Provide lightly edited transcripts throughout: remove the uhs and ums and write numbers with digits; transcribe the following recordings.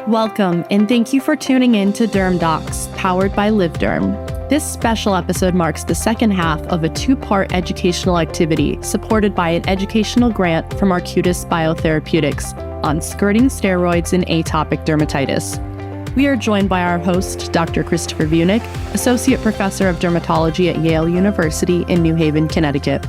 Welcome, and thank you for tuning in to Derm Docs, powered by LiveDerm. This special episode marks the second half of a two-part educational activity supported by an educational grant from Arcutis Biotherapeutics on skirting steroids in atopic dermatitis. We are joined by our host, Dr. Christopher Bunick, Associate Professor of Dermatology at Yale University in New Haven, Connecticut.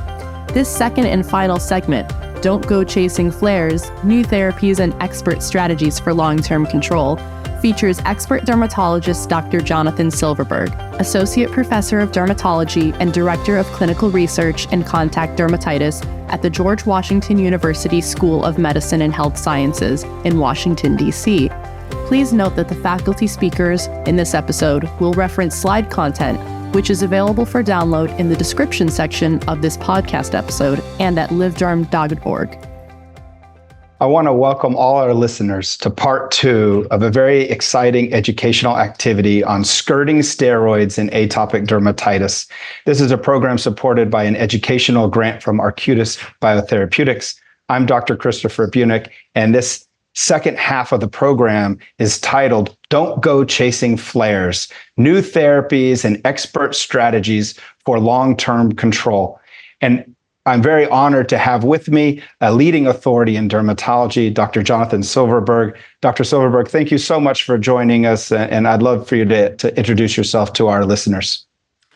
This second and final segment, Don't Go Chasing Flares, New Therapies and Expert Strategies for Long-Term Control, features expert dermatologist Dr. Jonathan Silverberg, Associate Professor of Dermatology and Director of Clinical Research and Contact Dermatitis at the George Washington University School of Medicine and Health Sciences in Washington, D.C. Please note that the faculty speakers in this episode will reference slide content, which is available for download in the description section of this podcast episode and at livederm.org. I want to welcome all our listeners to part 2 of a very exciting educational activity on skirting steroids in atopic dermatitis. This is a program supported by an educational grant from Arcutis Biotherapeutics. I'm Dr. Christopher Bunick, and this second half of the program is titled Don't Go Chasing Flares, New Therapies and Expert Strategies for Long-Term Control. And I'm very honored to have with me a leading authority in dermatology, Dr. Jonathan Silverberg. Dr. Silverberg, thank you so much for joining us, and I'd love for you to introduce yourself to our listeners.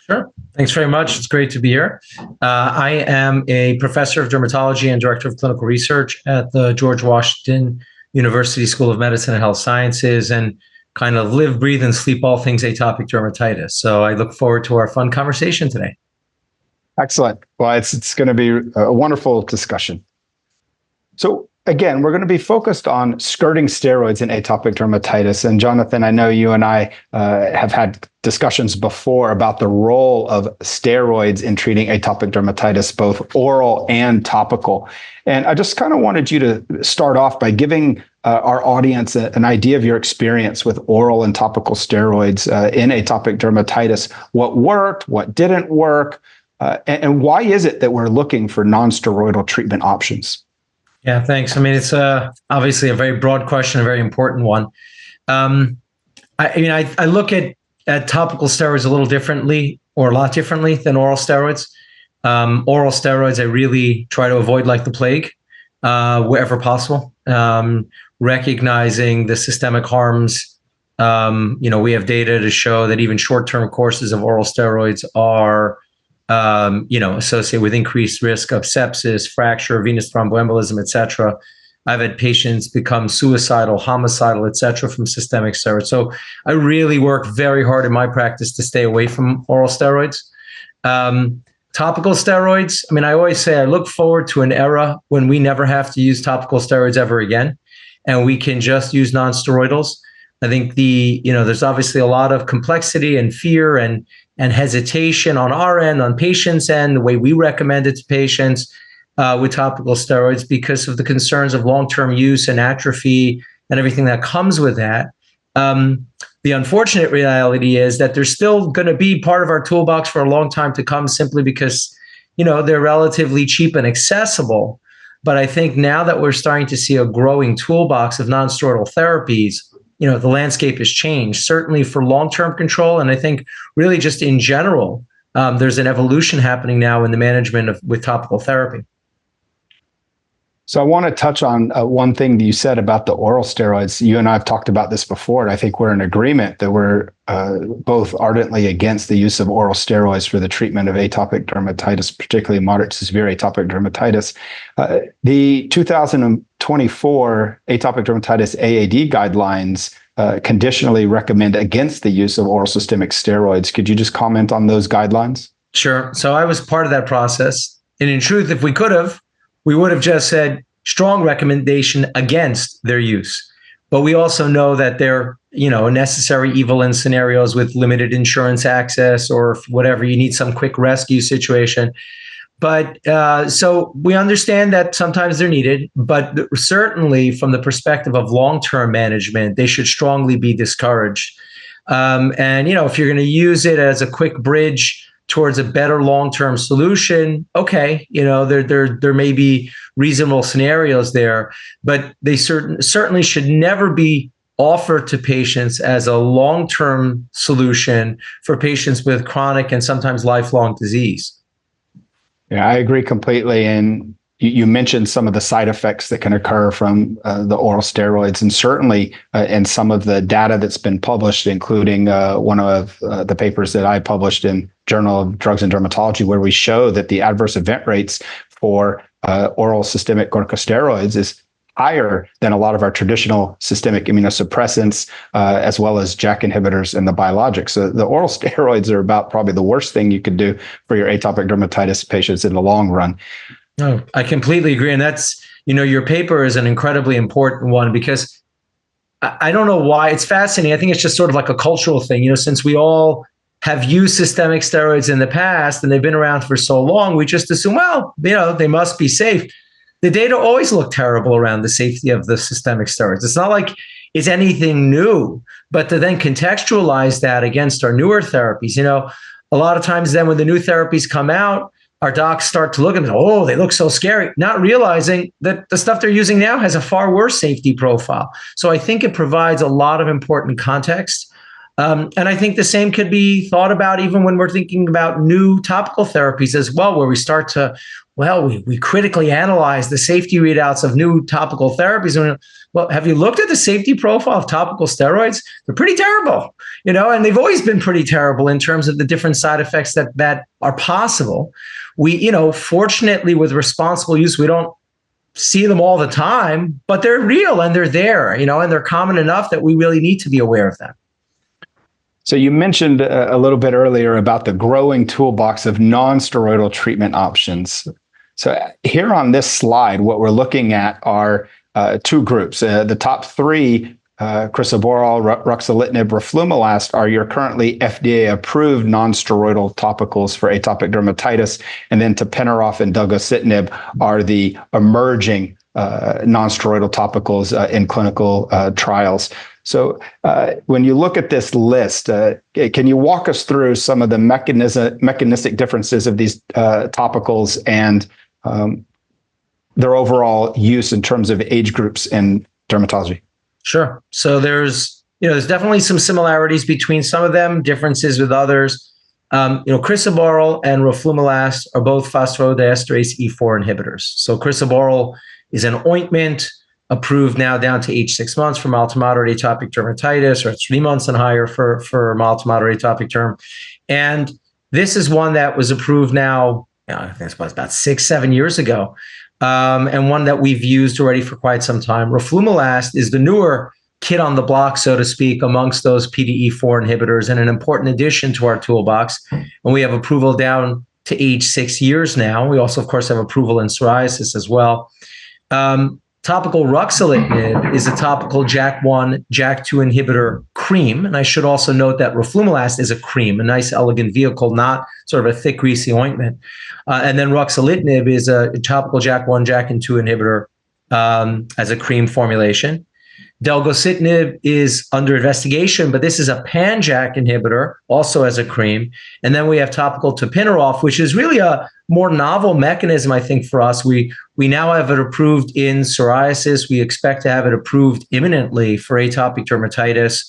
Sure. Thanks very much. It's great to be here. I am a professor of dermatology and director of clinical research at the George Washington University School of Medicine and Health Sciences, and kind of live, breathe, and sleep all things atopic dermatitis. So I look forward to our fun conversation today. Excellent. Well, it's going to be a wonderful discussion. So again, we're going to be focused on skirting steroids in atopic dermatitis. And Jonathan, I know you and I have had discussions before about the role of steroids in treating atopic dermatitis, both oral and topical. And I just kind of wanted you to start off by giving our audience an idea of your experience with oral and topical steroids in atopic dermatitis. What worked, what didn't work, and why is it that we're looking for non-steroidal treatment options? Yeah, thanks. I mean, it's obviously a very broad question, a very important one. I look at topical steroids a little differently, or a lot differently than oral steroids. Oral steroids, I really try to avoid like the plague, wherever possible. Recognizing the systemic harms, we have data to show that even short-term courses of oral steroids are associated with increased risk of sepsis, fracture, venous thromboembolism, et cetera. I've had patients become suicidal, homicidal, et cetera, from systemic steroids. So I really work very hard in my practice to stay away from oral steroids. Topical steroids, I always say I look forward to an era when we never have to use topical steroids ever again, and we can just use non-steroidals. I think there's obviously a lot of complexity and fear and hesitation on our end, on patients' end, the way we recommend it to patients with topical steroids because of the concerns of long-term use and atrophy and everything that comes with that. The unfortunate reality is that they're still going to be part of our toolbox for a long time to come, simply because, they're relatively cheap and accessible. But I think now that we're starting to see a growing toolbox of non-steroidal therapies, the landscape has changed, certainly for long-term control. And I think really just in general, there's an evolution happening now in the management with topical therapy. So I want to touch on one thing that you said about the oral steroids. You and I have talked about this before, and I think we're in agreement that we're both ardently against the use of oral steroids for the treatment of atopic dermatitis, particularly moderate to severe atopic dermatitis. The 2024 atopic dermatitis AAD guidelines conditionally recommend against the use of oral systemic steroids. Could you just comment on those guidelines? Sure. So I was part of that process. And in truth, if we could have, we would have just said strong recommendation against their use. But we also know that they're, a necessary evil in scenarios with limited insurance access, or whatever, you need some quick rescue situation. But so we understand that sometimes they're needed, but certainly from the perspective of long-term management, they should strongly be discouraged. If you're going to use it as a quick bridge towards a better long-term solution, okay, there may be reasonable scenarios there, but they certainly should never be offered to patients as a long-term solution for patients with chronic and sometimes lifelong disease. Yeah, I agree completely. And you mentioned some of the side effects that can occur from the oral steroids, and certainly in some of the data that's been published, including one of the papers that I published in Journal of Drugs and Dermatology, where we show that the adverse event rates for oral systemic corticosteroids is higher than a lot of our traditional systemic immunosuppressants, as well as JAK inhibitors and the biologics. So the oral steroids are about probably the worst thing you could do for your atopic dermatitis patients in the long run. No, I completely agree. And that's, your paper is an incredibly important one because I don't know why. It's fascinating. I think it's just sort of like a cultural thing, since we all have used systemic steroids in the past and they've been around for so long, we just assume, well, they must be safe. The data always look terrible around the safety of the systemic steroids. It's not like it's anything new, but to then contextualize that against our newer therapies, a lot of times then when the new therapies come out, our docs start to look at them, oh, they look so scary, not realizing that the stuff they're using now has a far worse safety profile. So I think it provides a lot of important context. And I think the same could be thought about even when we're thinking about new topical therapies as well, where we start to, we critically analyze the safety readouts of new topical therapies. And, well, have you looked at the safety profile of topical steroids? They're pretty terrible, and they've always been pretty terrible in terms of the different side effects that are possible. We, fortunately, with responsible use, we don't see them all the time, but they're real and they're there, and they're common enough that we really need to be aware of them. So you mentioned a little bit earlier about the growing toolbox of non-steroidal treatment options. So here on this slide, what we're looking at are two groups. The top three, crisaborole, ruxolitinib, roflumilast, are your currently FDA-approved non-steroidal topicals for atopic dermatitis, and then tapinarof and delgocitinib are the emerging non-steroidal topicals in clinical trials. So when you look at this list, can you walk us through some of the mechanistic differences of these topicals and their overall use in terms of age groups in dermatology? Sure. So there's definitely some similarities between some of them, differences with others. Crisaborole and roflumilast are both phosphodiesterase E4 inhibitors. So crisaborole is an ointment approved now down to age 6 months for mild to moderate atopic dermatitis, or 3 months and higher for mild to moderate atopic derm. And this is one that was approved now, I think it's about 6-7 years ago, and one that we've used already for quite some time. Roflumilast is the newer kid on the block, so to speak, amongst those PD4 inhibitors, and an important addition to our toolbox. And we have approval down to age 6 years now. We also, of course, have approval in psoriasis as well. Topical ruxolitinib is a topical JAK1, JAK2 inhibitor cream. And I should also note that roflumilast is a cream, a nice, elegant vehicle, not sort of a thick, greasy ointment. And then ruxolitinib is a topical JAK1, JAK2 inhibitor as a cream formulation. Delgocitinib is under investigation, but this is a pan-JAK inhibitor, also as a cream. And then we have topical tapinarof, which is really a more novel mechanism, I think, for us. We now have it approved in psoriasis. We expect to have it approved imminently for atopic dermatitis.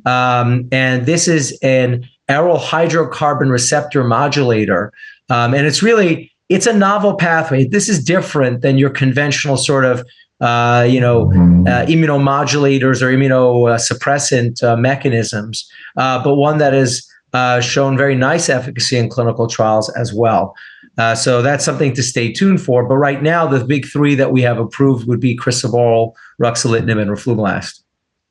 And this is an aryl hydrocarbon receptor modulator. And it's a novel pathway. This is different than your conventional sort of immunomodulators or immunosuppressant mechanisms, but one that has shown very nice efficacy in clinical trials as well. So that's something to stay tuned for. But right now, the big three that we have approved would be crisaborole, ruxolitinib, and roflumilast.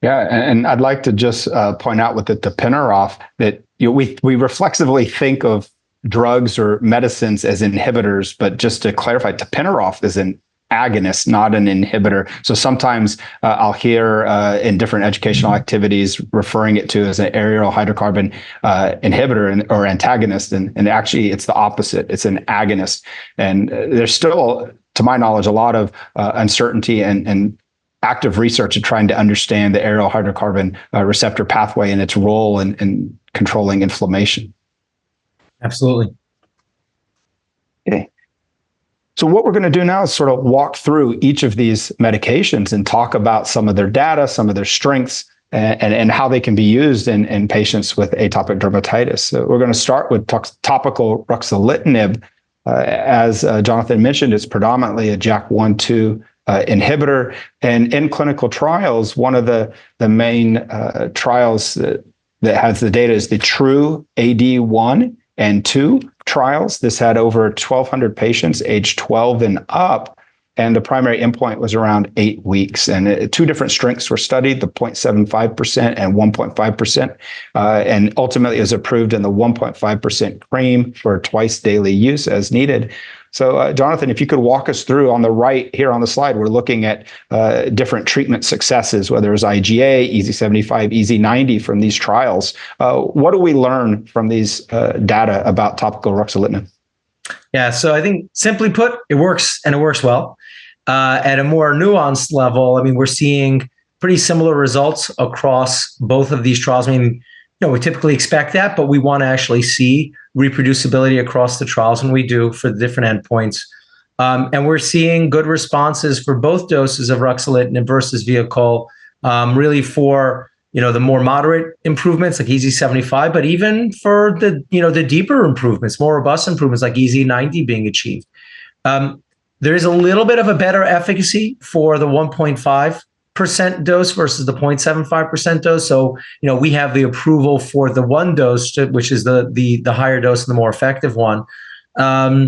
Yeah, and I'd like to just point out with the tapinarof that we reflexively think of drugs or medicines as inhibitors, but just to clarify, tapinarof is an agonist, not an inhibitor. So sometimes I'll hear in different educational activities referring it to as an aryl hydrocarbon inhibitor or antagonist. And actually, it's the opposite. It's an agonist. And there's still, to my knowledge, a lot of uncertainty and active research in trying to understand the aryl hydrocarbon receptor pathway and its role in controlling inflammation. Absolutely. Okay. So what we're going to do now is sort of walk through each of these medications and talk about some of their data, some of their strengths, and how they can be used in patients with atopic dermatitis. So we're going to start with topical ruxolitinib. As Jonathan mentioned, it's predominantly a JAK1/2 inhibitor. And in clinical trials, one of the main trials that has the data is the TRUE AD1 and 2 trials. This had over 1,200 patients aged 12 and up. And the primary endpoint was around 8 weeks. And two different strengths were studied, the 0.75% and 1.5%. And ultimately, it was approved in the 1.5% cream for twice daily use as needed. So, Jonathan, if you could walk us through on the right here on the slide, we're looking at different treatment successes, whether it's IGA, EASI-75, EASI-90 from these trials. What do we learn from these data about topical ruxolitinib? Yeah, so I think simply put, it works and it works well. At a more nuanced level, I mean, we're seeing pretty similar results across both of these trials. I mean, we typically expect that, but we want to actually see reproducibility across the trials, and we do for the different endpoints. And we're seeing good responses for both doses of ruxolitinib versus vehicle, really for the more moderate improvements like EASI-75, but even for the deeper improvements, more robust improvements like EASI-90 being achieved. There is a little bit of a better efficacy for the 1.5% dose versus the 0.75% dose. So, we have the approval for the 1 dose, which is the higher dose and the more effective one. Now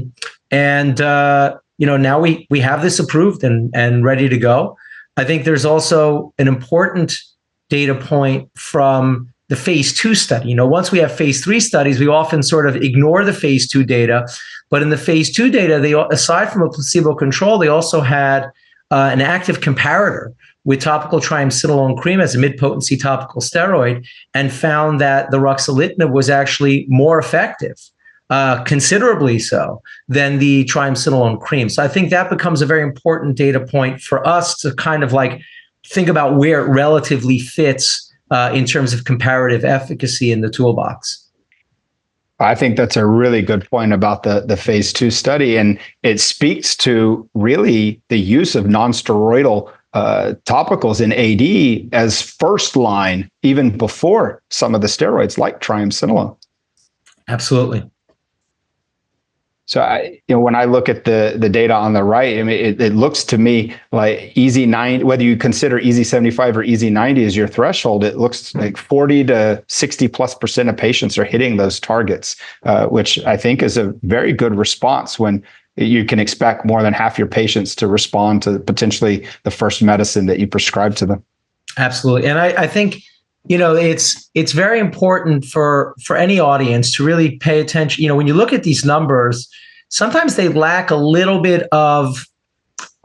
we have this approved and ready to go. I think there's also an important data point from the phase 2 study. Once we have phase 3 studies, we often sort of ignore the phase 2 data. But in the phase 2 data, they, aside from a placebo control, they also had an active comparator with topical triamcinolone cream as a mid-potency topical steroid, and found that the ruxolitinib was actually more effective, considerably so, than the triamcinolone cream. So I think that becomes a very important data point for us to kind of think about where it relatively fits in terms of comparative efficacy in the toolbox. I think that's a really good point about the phase 2 study. And it speaks to really the use of non-steroidal topicals in AD as first line, even before some of the steroids like triamcinolone. Absolutely. So when I look at the data on the right, I mean, it looks to me like EASI-90, whether you consider EASI-75 or EASI-90 as your threshold, it looks like 40 to 60+% of patients are hitting those targets, which I think is a very good response when you can expect more than half your patients to respond to potentially the first medicine that you prescribe to them. Absolutely. And I think it's very important for any audience to really pay attention. When you look at these numbers, sometimes they lack a little bit of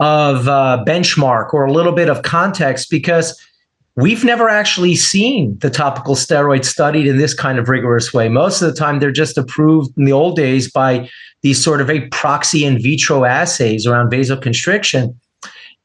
benchmark or a little bit of context, because we've never actually seen the topical steroids studied in this kind of rigorous way. Most of the time, they're just approved in the old days by these sort of very proxy in vitro assays around vasoconstriction.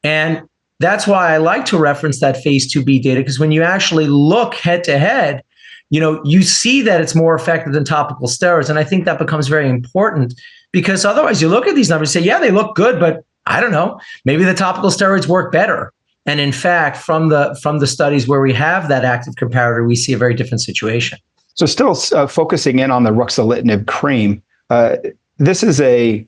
And that's why I like to reference that phase 2b data, because when you actually look head to head, you see that it's more effective than topical steroids. And I think that becomes very important, because otherwise you look at these numbers and say, yeah, they look good, but I don't know, maybe the topical steroids work better. And in fact, from the studies where we have that active comparator, we see a very different situation. So still focusing in on the ruxolitinib cream, this is a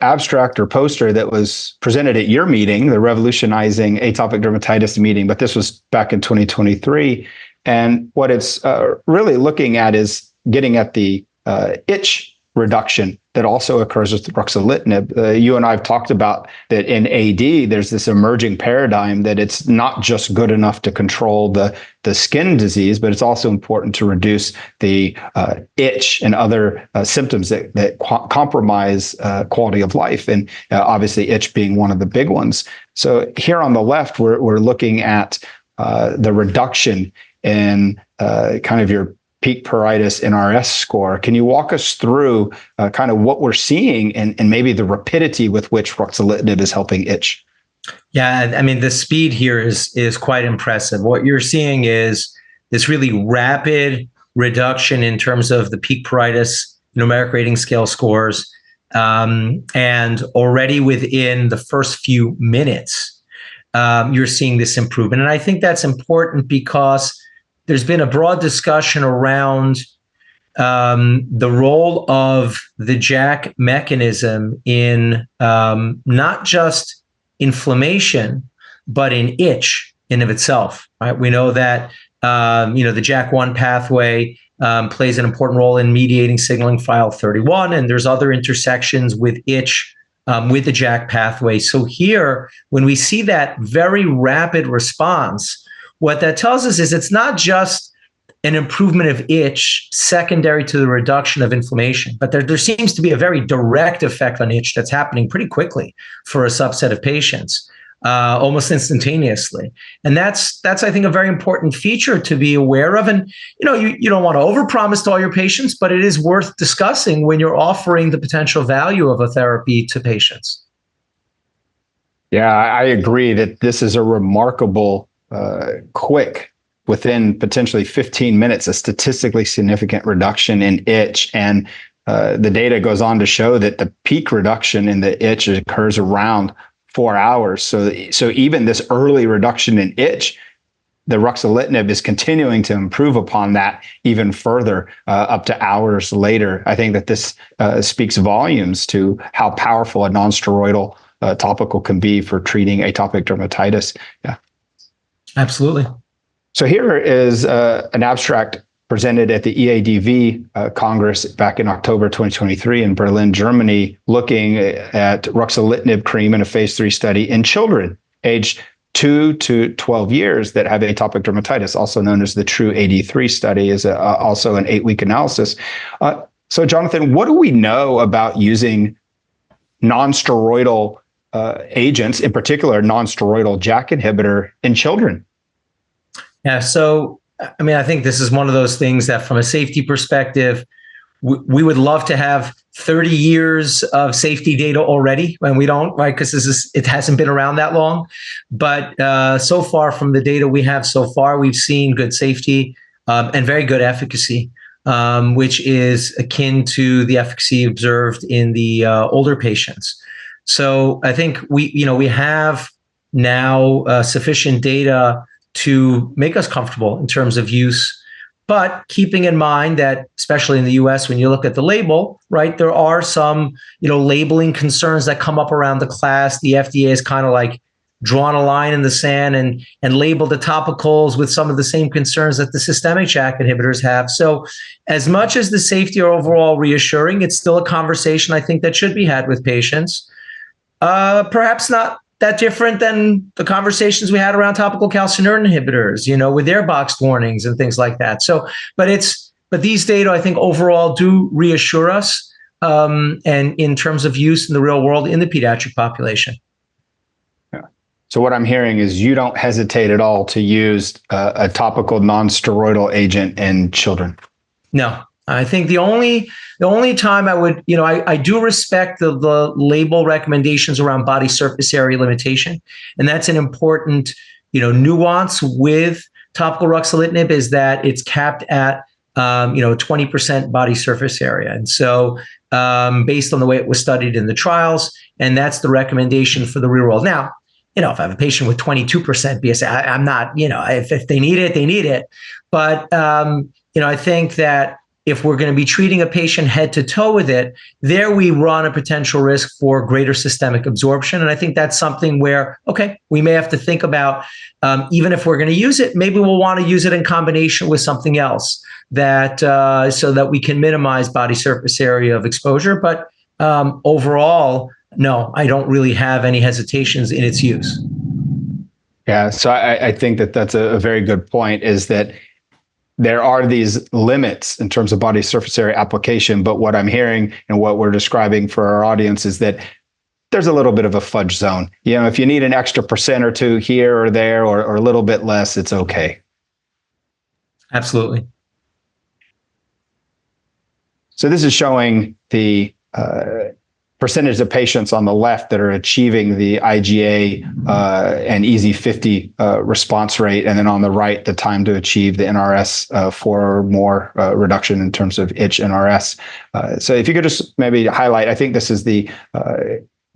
abstract or poster that was presented at your meeting, the Revolutionizing Atopic Dermatitis meeting, but this was back in 2023. And what it's really looking at is getting at the itch reduction that also occurs with ruxolitinib. You and I have talked about that in AD, there's this emerging paradigm that it's not just good enough to control the skin disease, but it's also important to reduce the itch and other symptoms that compromise quality of life. And obviously itch being one of the big ones. So here on the left, we're looking at the reduction in kind of your peak pruritus NRS score. Can you walk us through kind of what we're seeing and maybe the rapidity with which ruxolitinib is helping itch? Yeah, I mean, the speed here is quite impressive. What you're seeing is this really rapid reduction in terms of the peak pruritus numeric rating scale scores. And already within the first few minutes, you're seeing this improvement. And I think that's important because there's been a broad discussion around the role of the JAK mechanism in not just inflammation, but in itch in of itself. Right? We know that the JAK1 pathway plays an important role in mediating signaling for IL-31, and there's other intersections with itch with the JAK pathway. So here, when we see that very rapid response, what that tells us is it's not just an improvement of itch secondary to the reduction of inflammation, but there seems to be a very direct effect on itch that's happening pretty quickly for a subset of patients, almost instantaneously. And that's I think a very important feature to be aware of. And you don't want to overpromise to all your patients, but it is worth discussing when you're offering the potential value of a therapy to patients. Yeah, I agree that this is a remarkable, quick, within potentially 15 minutes, a statistically significant reduction in itch. And the data goes on to show that the peak reduction in the itch occurs around 4 hours. So even this early reduction in itch, the ruxolitinib is continuing to improve upon that even further up to hours later. I think that this speaks volumes to how powerful a non-steroidal topical can be for treating atopic dermatitis. Yeah, absolutely. So here is an abstract presented at the EADV Congress back in October 2023 in Berlin, Germany, looking at ruxolitinib cream in a phase 3 study in children aged 2 to 12 years that have atopic dermatitis, also known as the TRuE-AD3 study, is also an 8-week analysis. So Jonathan, what do we know about using non-steroidal agents, in particular non-steroidal JAK inhibitor in children? Yeah, so I mean, I think this is one of those things that from a safety perspective, we would love to have 30 years of safety data already, and we don't, right? Because it hasn't been around that long. But so far from the data we have so far, we've seen good safety and very good efficacy, which is akin to the efficacy observed in the older patients. So I think we have now sufficient data to make us comfortable in terms of use, but keeping in mind that, especially in the US, when you look at the label, right, there are some, labeling concerns that come up around the class. The FDA has kind of like drawn a line in the sand and labeled the topicals with some of the same concerns that the systemic JAK inhibitors have. So as much as the safety are overall reassuring, it's still a conversation I think that should be had with patients. Perhaps not that different than the conversations we had around topical calcineurin inhibitors, with their boxed warnings and things like that. So, but these data, I think, overall do reassure us, and in terms of use in the real world in the pediatric population. Yeah. So what I'm hearing is you don't hesitate at all to use a topical non-steroidal agent in children. No. I think the only time I would, I do respect the label recommendations around body surface area limitation. And that's an important, nuance with topical ruxolitinib, is that it's capped at, 20% body surface area. And so based on the way it was studied in the trials, and that's the recommendation for the real world. Now, if I have a patient with 22% BSA, I'm not, if they need it, they need it. But, I think that if we're going to be treating a patient head to toe with it, there we run a potential risk for greater systemic absorption. And I think that's something where, okay, we may have to think about, even if we're going to use it, maybe we'll want to use it in combination with something else that so that we can minimize body surface area of exposure. But overall, no, I don't really have any hesitations in its use. Yeah, so I think that that's a very good point, is that there are these limits in terms of body surface area application, but what I'm hearing and what we're describing for our audience is that there's a little bit of a fudge zone. If you need an extra % or two here or there, or a little bit less, it's okay. Absolutely. So this is showing the percentage of patients on the left that are achieving the IGA and EASI-50 response rate, and then on the right, the time to achieve the NRS 4 or more reduction in terms of itch NRS. So if you could just maybe highlight, I think this is the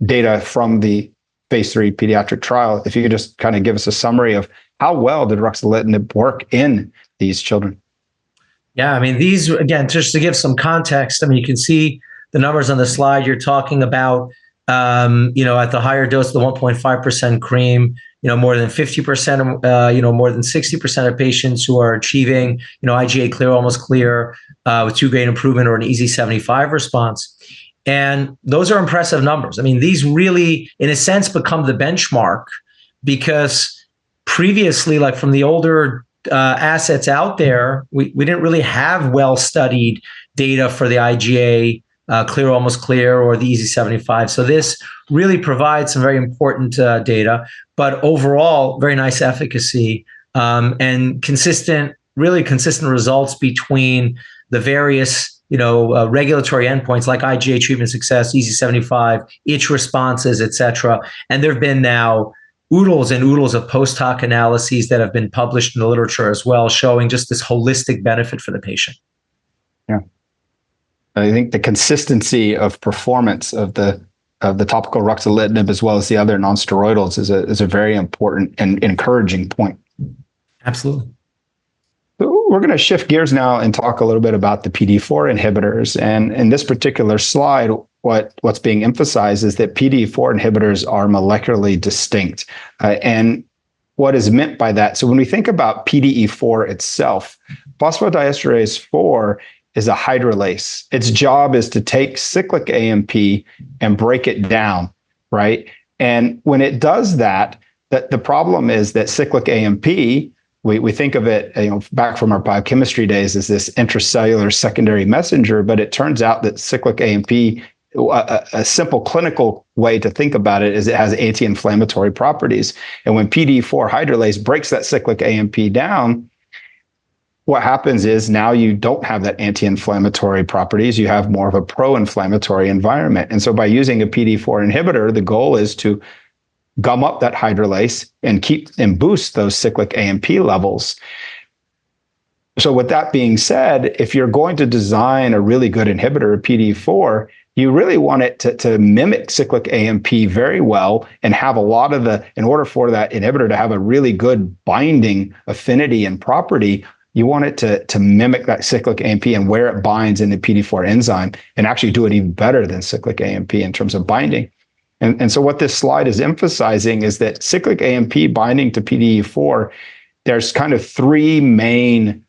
data from the phase 3 pediatric trial. If you could just kind of give us a summary of how well did ruxolitinib work in these children? Yeah, I mean, these, again, just to give some context, I mean, you can see the numbers on the slide. You're talking about, at the higher dose, the 1.5% cream, more than 50%, more than 60% of patients who are achieving, IGA clear, almost clear, with 2-grade improvement or an EASI-75 response. And those are impressive numbers. I mean, these really, in a sense, become the benchmark, because previously, like from the older assets out there, we didn't really have well-studied data for the IGA clear, almost clear, or the EASI-75. So this really provides some very important data, but overall, very nice efficacy and really consistent results between the various regulatory endpoints like IGA treatment success, EASI-75, itch responses, et cetera. And there have been now oodles and oodles of post-hoc analyses that have been published in the literature as well, showing just this holistic benefit for the patient. Yeah. I think the consistency of performance of the topical ruxolitinib as well as the other non-steroidals is a very important and encouraging point. Absolutely. We're going to shift gears now and talk a little bit about the PD4 inhibitors. And in this particular slide, what's being emphasized is that PD4 inhibitors are molecularly distinct. And what is meant by that? So when we think about PDE4 itself, phosphodiesterase 4 is a hydrolase. Its job is to take cyclic AMP and break it down, right? And when it does that, the problem is that cyclic AMP, we think of it, back from our biochemistry days, as this intracellular secondary messenger, but it turns out that cyclic AMP, a simple clinical way to think about it is it has anti-inflammatory properties. And when PD4 hydrolase breaks that cyclic AMP down, what happens is now you don't have that anti-inflammatory properties, you have more of a pro-inflammatory environment. And so by using a PD4 inhibitor, the goal is to gum up that hydrolase and keep and boost those cyclic AMP levels. So with that being said, if you're going to design a really good inhibitor of PD4, you really want it to mimic cyclic AMP very well and have a lot of in order for that inhibitor to have a really good binding affinity and property, you want it to mimic that cyclic AMP and where it binds in the PD4 enzyme and actually do it even better than cyclic AMP in terms of binding. And so what this slide is emphasizing is that cyclic AMP binding to PDE4, there's kind of 3 main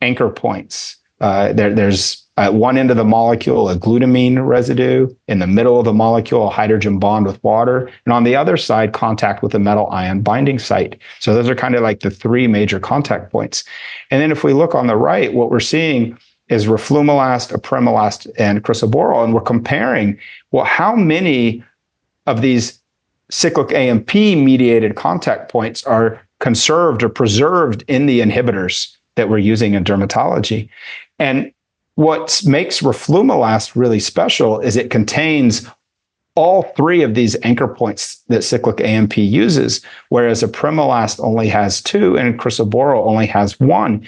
anchor points. There's at one end of the molecule, a glutamine residue. In the middle of the molecule, a hydrogen bond with water. And on the other side, contact with a metal ion binding site. So those are kind of like the 3 major contact points. And then if we look on the right, what we're seeing is roflumilast, apremilast, and crisaborole. And we're comparing, well, how many of these cyclic AMP mediated contact points are conserved or preserved in the inhibitors that we're using in dermatology. And what makes roflumilast really special is it contains all 3 of these anchor points that cyclic AMP uses, whereas apremilast only has 2 and crisaborole only has 1.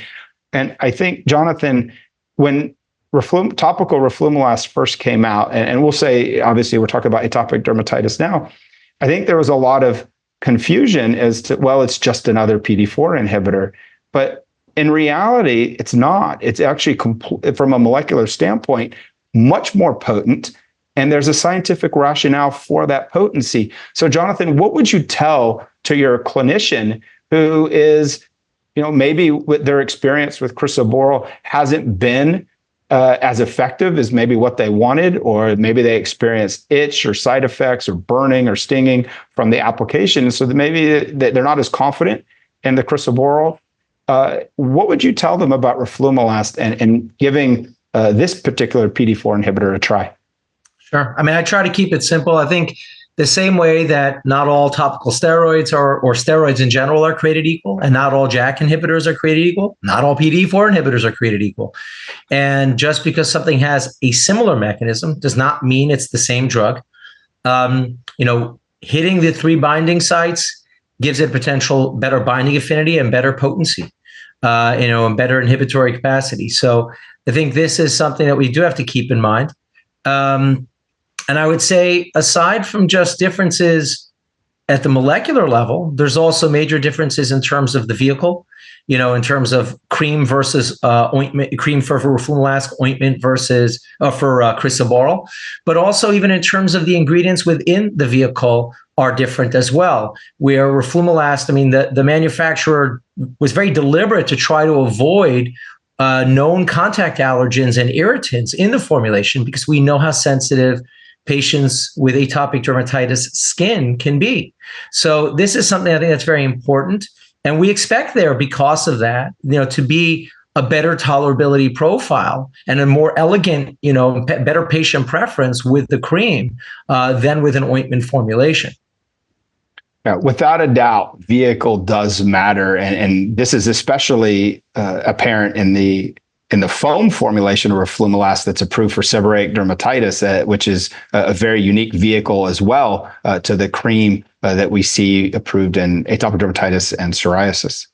And I think, Jonathan, when topical roflumilast first came out, and we'll say, obviously, we're talking about atopic dermatitis now, I think there was a lot of confusion as to, well, it's just another PD4 inhibitor. But in reality, it's not. It's actually, from a molecular standpoint, much more potent. And there's a scientific rationale for that potency. So, Jonathan, what would you tell to your clinician who is, maybe with their experience with crisaborole hasn't been as effective as maybe what they wanted, or maybe they experienced itch or side effects or burning or stinging from the application, so that maybe they're not as confident in the crisaborole? What would you tell them about roflumilast and giving this particular PD4 inhibitor a try? Sure. I mean, I try to keep it simple. I think the same way that not all topical steroids or steroids in general are created equal, and not all JAK inhibitors are created equal, not all PD4 inhibitors are created equal. And just because something has a similar mechanism does not mean it's the same drug. Hitting the 3 binding sites gives it potential better binding affinity and better potency, and better inhibitory capacity. So I think this is something that we do have to keep in mind. And I would say, aside from just differences at the molecular level, there's also major differences in terms of the vehicle, in terms of cream versus ointment, cream for roflumilast, ointment versus for crisaborole, but also even in terms of the ingredients within the vehicle are different as well. Where roflumilast, the manufacturer was very deliberate to try to avoid known contact allergens and irritants in the formulation, because we know how sensitive patients with atopic dermatitis skin can be. So this is something I think that's very important. And we expect there, because of that, to be a better tolerability profile and a more elegant, better patient preference with the cream than with an ointment formulation. Yeah, without a doubt, vehicle does matter. And this is especially apparent in the foam formulation of roflumilast that's approved for seborrheic dermatitis, which is a very unique vehicle as well to the cream that we see approved in atopic dermatitis and psoriasis.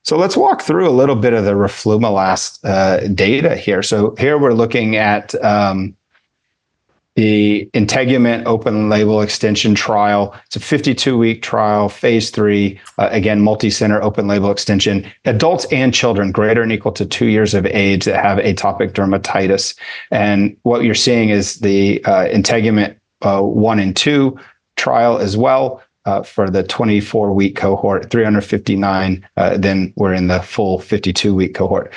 So let's walk through a little bit of the roflumilast data here. So here we're looking at the Integument open label extension trial. It's a 52-week trial, phase 3, again, multi-center open label extension, adults and children greater than or equal to 2 years of age that have atopic dermatitis. And what you're seeing is the Integument 1 and 2 trial as well for the 24-week cohort, 359. Then we're in the full 52-week cohort.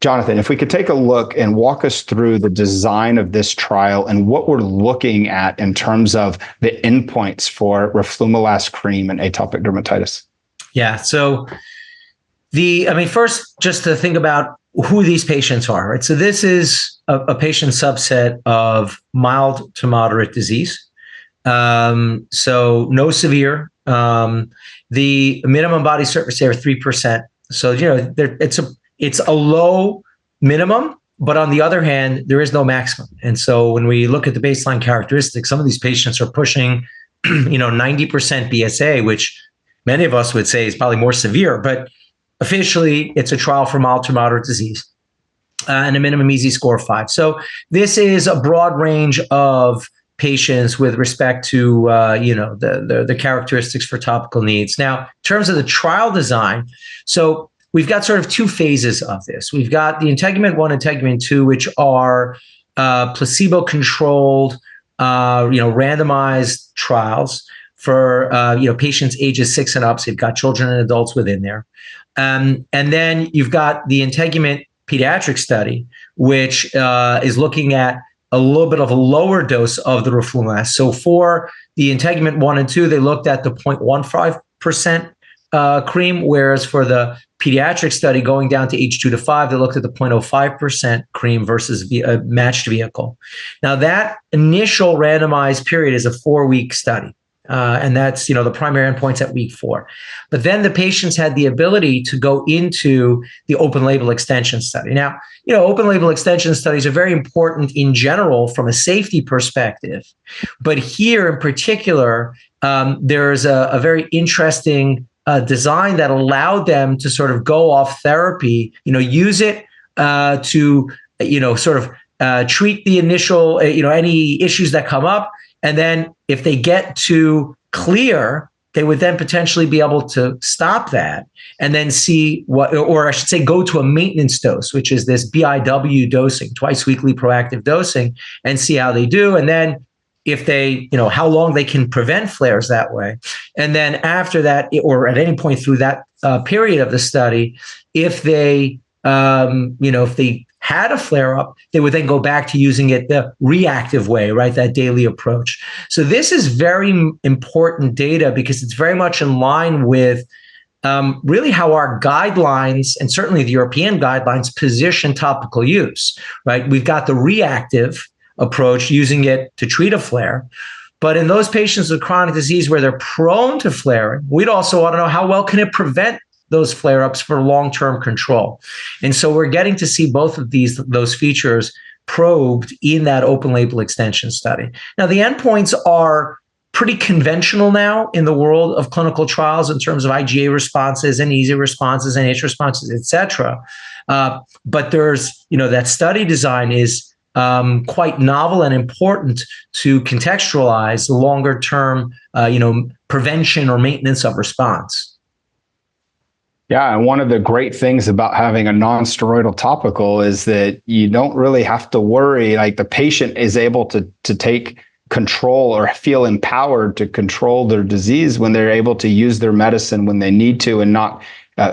Jonathan, if we could take a look and walk us through the design of this trial and what we're looking at in terms of the endpoints for roflumilast cream and atopic dermatitis. Yeah. So first, just to think about who these patients are, right? So this is a patient subset of mild to moderate disease. So no severe. The minimum body surface area 3%. So it's a low minimum, but on the other hand, there is no maximum. And so when we look at the baseline characteristics, some of these patients are pushing, 90% BSA, which many of us would say is probably more severe, but officially it's a trial for mild to moderate disease and a minimum EASI score of 5. So this is a broad range of patients with respect to, the characteristics for topical needs. Now, in terms of the trial design, so we've got sort of two phases of this. We've got the Integument 1 and Integument 2, which are placebo-controlled, randomized trials for, patients ages 6 and up. So you've got children and adults within there. And then you've got the Integument pediatric study, which is looking at a little bit of a lower dose of the roflumilast. So for the Integument 1 and 2, they looked at the 0.15% cream, whereas for the pediatric study going down to age 2 to 5, they looked at the 0.05% cream versus a matched vehicle. Now that initial randomized period is a 4-week study. And that's, the primary endpoints at week 4. But then the patients had the ability to go into the open label extension study. Now, open label extension studies are very important in general from a safety perspective. But here in particular, there's a very interesting design that allowed them to sort of go off therapy, use it to, treat the initial, any issues that come up. And then if they get to clear, they would then potentially be able to stop that and then see or I should say, go to a maintenance dose, which is this BIW dosing, twice weekly proactive dosing, and see how they do. And then if they, how long they can prevent flares that way. And then after that, or at any point through that period of the study, if they, if they had a flare up, they would then go back to using it the reactive way, right? That daily approach. So this is very important data because it's very much in line with really how our guidelines, and certainly the European guidelines, position topical use, right? We've got the reactive approach, using it to treat a flare. But in those patients with chronic disease where they're prone to flaring, we'd also want to know how well can it prevent those flare-ups for long-term control. And so we're getting to see both of those features probed in that open label extension study. Now, the endpoints are pretty conventional now in the world of clinical trials in terms of IgA responses and EASI responses and itch responses, et cetera. But there's, that study design is quite novel and important to contextualize the longer term, prevention or maintenance of response. Yeah, and one of the great things about having a non-steroidal topical is that you don't really have to worry. Like, the patient is able to take control or feel empowered to control their disease when they're able to use their medicine when they need to, and not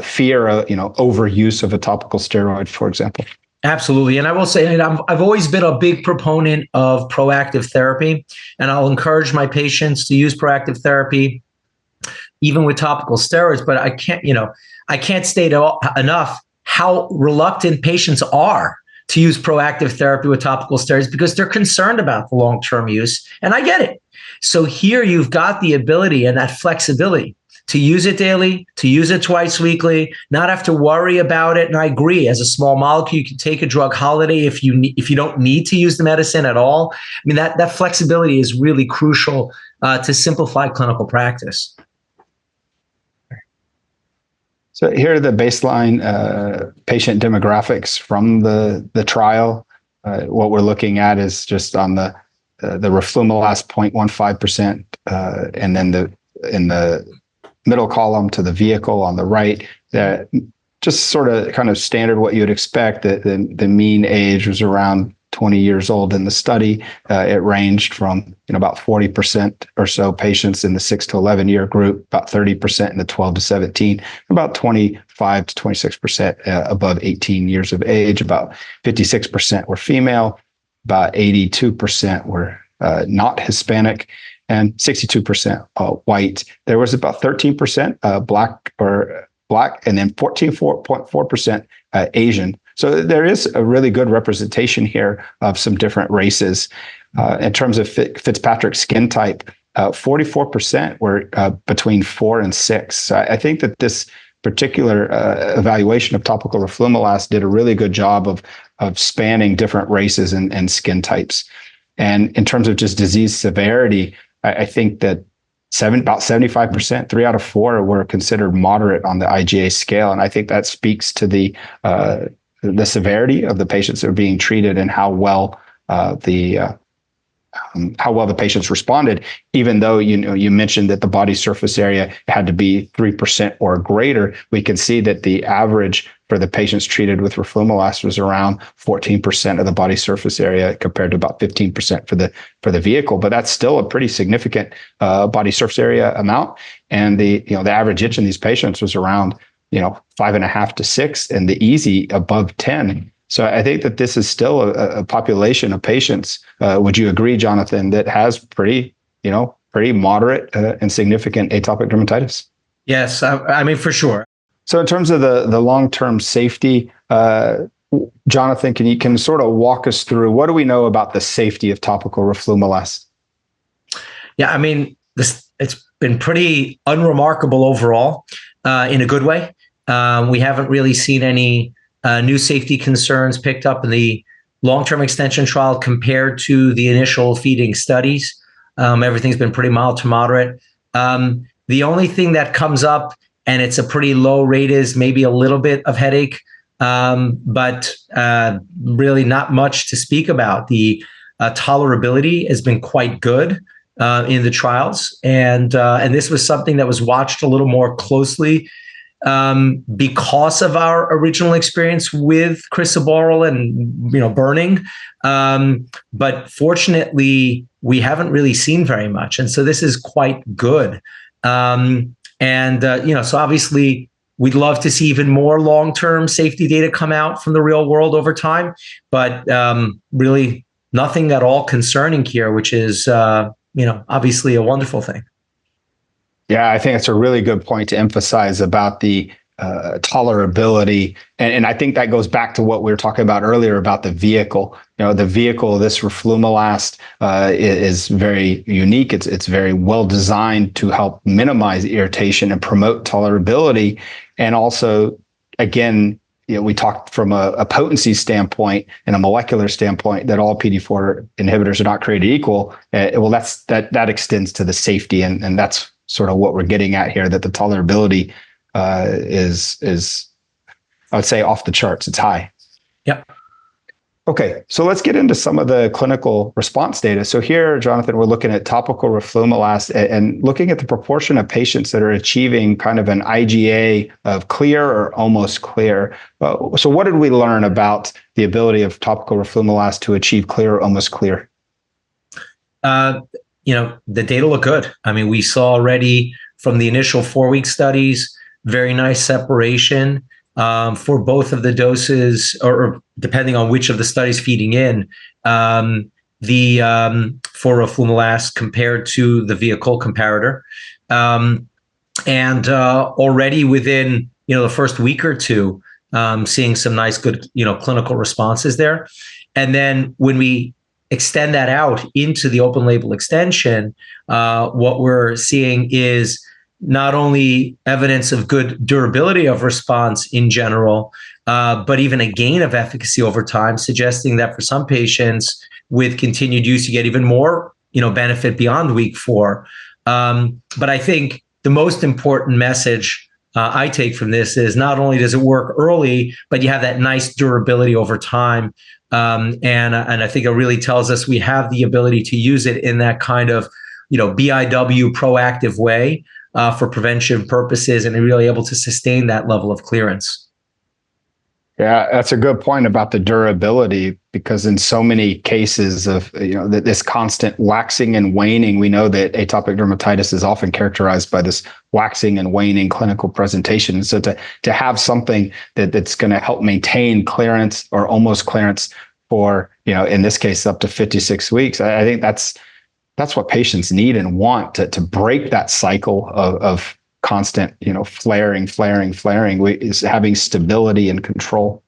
fear overuse of a topical steroid, for example. Absolutely. And I will say, I've always been a big proponent of proactive therapy, and I'll encourage my patients to use proactive therapy, even with topical steroids. But I can't state enough how reluctant patients are to use proactive therapy with topical steroids because they're concerned about the long-term use. And I get it. So here you've got the ability and that flexibility to use it daily, to use it twice weekly, not have to worry about it. And I agree, as a small molecule, you can take a drug holiday if you don't need to use the medicine at all. I mean, that flexibility is really crucial to simplify clinical practice. So here are the baseline patient demographics from the trial. What we're looking at is just on the roflumilast 0.15%, and then in the middle column to the vehicle on the right, that just sort of kind of standard what you'd expect. The mean age was around 20 years old in the study. It ranged from about 40% or so patients in the 6 to 11 year group, about 30% in the 12 to 17, about 25 to 26% above 18 years of age. About 56% were female, about 82% were not Hispanic, and 62% white. There was about 13% black, and then 14.4% Asian. So there is a really good representation here of some different races. In terms of Fitzpatrick skin type, 44% were between 4 and 6. So I think that this particular evaluation of topical roflumilast did a really good job of spanning different races and skin types. And in terms of just disease severity, I think that about 75%, 3 out of 4 were considered moderate on the IGA scale. And I think that speaks to the severity of the patients that are being treated and how well the patients responded, even though you mentioned that the body surface area had to be 3% or greater. We can see that the average for the patients treated with roflumilast was around 14% of the body surface area, compared to about 15% for the vehicle. But that's still a pretty significant body surface area amount. And the average itch in these patients was around 5.5 to 6, and the easy above 10. So I think that this is still a population of patients. Would you agree, Jonathan, that has pretty moderate and significant atopic dermatitis? Yes, I mean, for sure. So in terms of the long-term safety, Jonathan, can you sort of walk us through, what do we know about the safety of topical roflumilast? Yeah, I mean, it's been pretty unremarkable overall, in a good way. We haven't really seen any new safety concerns picked up in the long-term extension trial compared to the initial feeding studies. Everything's been pretty mild to moderate. The only thing that comes up, and it's a pretty low rate, is maybe a little bit of headache, but really not much to speak about. The tolerability has been quite good in the trials, and this was something that was watched a little more closely because of our original experience with crisaborole and burning. But fortunately, we haven't really seen very much, and so this is quite good. So obviously, we'd love to see even more long-term safety data come out from the real world over time, but really nothing at all concerning here, which is obviously a wonderful thing. Yeah, I think it's a really good point to emphasize about the tolerability. And I think that goes back to what we were talking about earlier about the vehicle. The vehicle, this roflumilast, is very unique. It's very well designed to help minimize irritation and promote tolerability. And also, again, we talked from a potency standpoint and a molecular standpoint that all PD4 inhibitors are not created equal. Well, that extends to the safety, and that's sort of what we're getting at here, that the tolerability is I would say off the charts. It's high. Yep. Okay, so let's get into some of the clinical response data. So here, Jonathan, we're looking at topical roflumilast and looking at the proportion of patients that are achieving kind of an IGA of clear or almost clear. So what did we learn about the ability of topical roflumilast to achieve clear or almost clear? The data look good. I mean, we saw already from the initial 4-week studies, very nice separation for both of the doses, or depending on which of the studies feeding in, for roflumilast compared to the vehicle comparator. And already within, the first week or two, seeing some nice, good, clinical responses there. And then when we extend that out into the open label extension, what we're seeing is not only evidence of good durability of response in general, but even a gain of efficacy over time, suggesting that for some patients with continued use, you get even more, benefit beyond week 4. But I think the most important message I take from this is not only does it work early, but you have that nice durability over time. And I think it really tells us we have the ability to use it in that kind of, BIW proactive way for prevention purposes, and really able to sustain that level of clearance. Yeah, that's a good point about the durability, because in so many cases of this constant waxing and waning, we know that atopic dermatitis is often characterized by this waxing and waning clinical presentation. So to have something that's going to help maintain clearance or almost clearance for in this case up to 56 weeks, I think that's what patients need and want to break that cycle of constant, flaring, is having stability and control.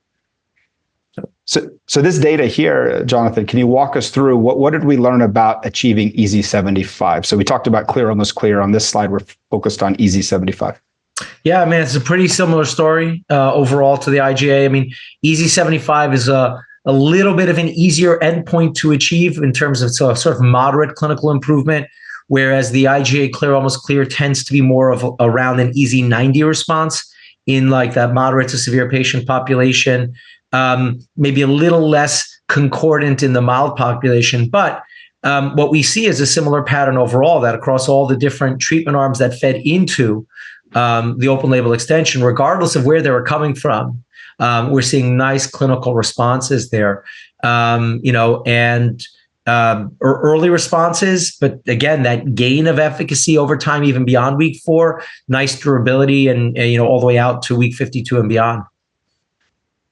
So this data here, Jonathan, can you walk us through what did we learn about achieving EASI-75? So we talked about clear, almost clear. On this slide, we're focused on EASI-75. Yeah, I mean, it's a pretty similar story overall to the IGA. I mean, EASI-75 is a little bit of an easier endpoint to achieve in terms of sort of moderate clinical improvement, whereas the IGA clear, almost clear tends to be more of around an EASI-90 response in like that moderate to severe patient population, maybe a little less concordant in the mild population. But what we see is a similar pattern overall, that across all the different treatment arms that fed into the open label extension, regardless of where they were coming from, we're seeing nice clinical responses there, early responses, but again, that gain of efficacy over time, even beyond week 4, nice durability, and all the way out to week 52 and beyond.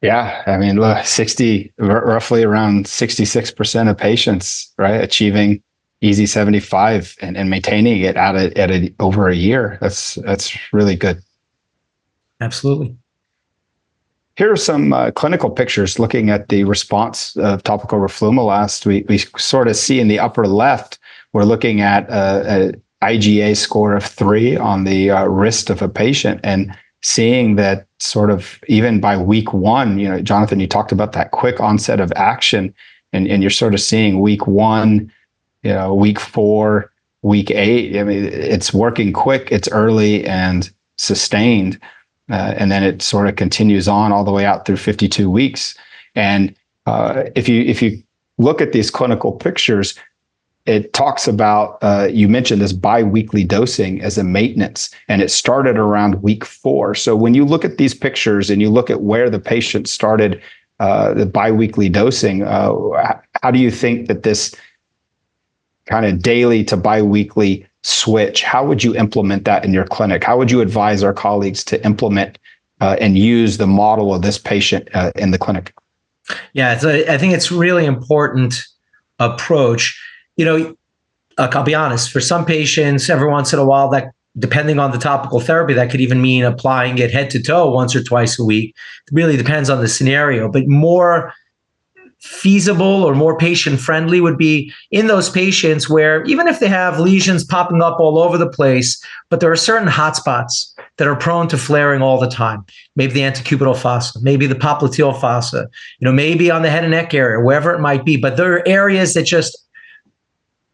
Yeah, I mean, roughly around 66% of patients, right, achieving EASI-75 and maintaining it at over a year. That's really good. Absolutely. Here are some clinical pictures looking at the response of topical roflumilast. We sort of see in the upper left, we're looking at an IGA score of 3 on the wrist of a patient, and seeing that sort of even by week 1, Jonathan, you talked about that quick onset of action, and you're sort of seeing week 1, week 4, week 8. I mean, it's working quick, it's early and sustained. And then it sort of continues on all the way out through 52 weeks. And if you look at these clinical pictures, it talks about, you mentioned this biweekly dosing as a maintenance, and it started around week 4. So when you look at these pictures and you look at where the patient started the biweekly dosing, how do you think that this kind of daily to biweekly switch, how would you implement that in your clinic? How would you advise our colleagues to implement and use the model of this patient in the clinic? Yeah, I think it's really important approach. I'll be honest, for some patients, every once in a while, that depending on the topical therapy, that could even mean applying it head to toe once or twice a week. It really depends on the scenario, but more feasible or more patient friendly would be in those patients where even if they have lesions popping up all over the place, but there are certain hotspots that are prone to flaring all the time. Maybe the antecubital fossa, maybe the popliteal fossa, maybe on the head and neck area, wherever it might be. But there are areas that just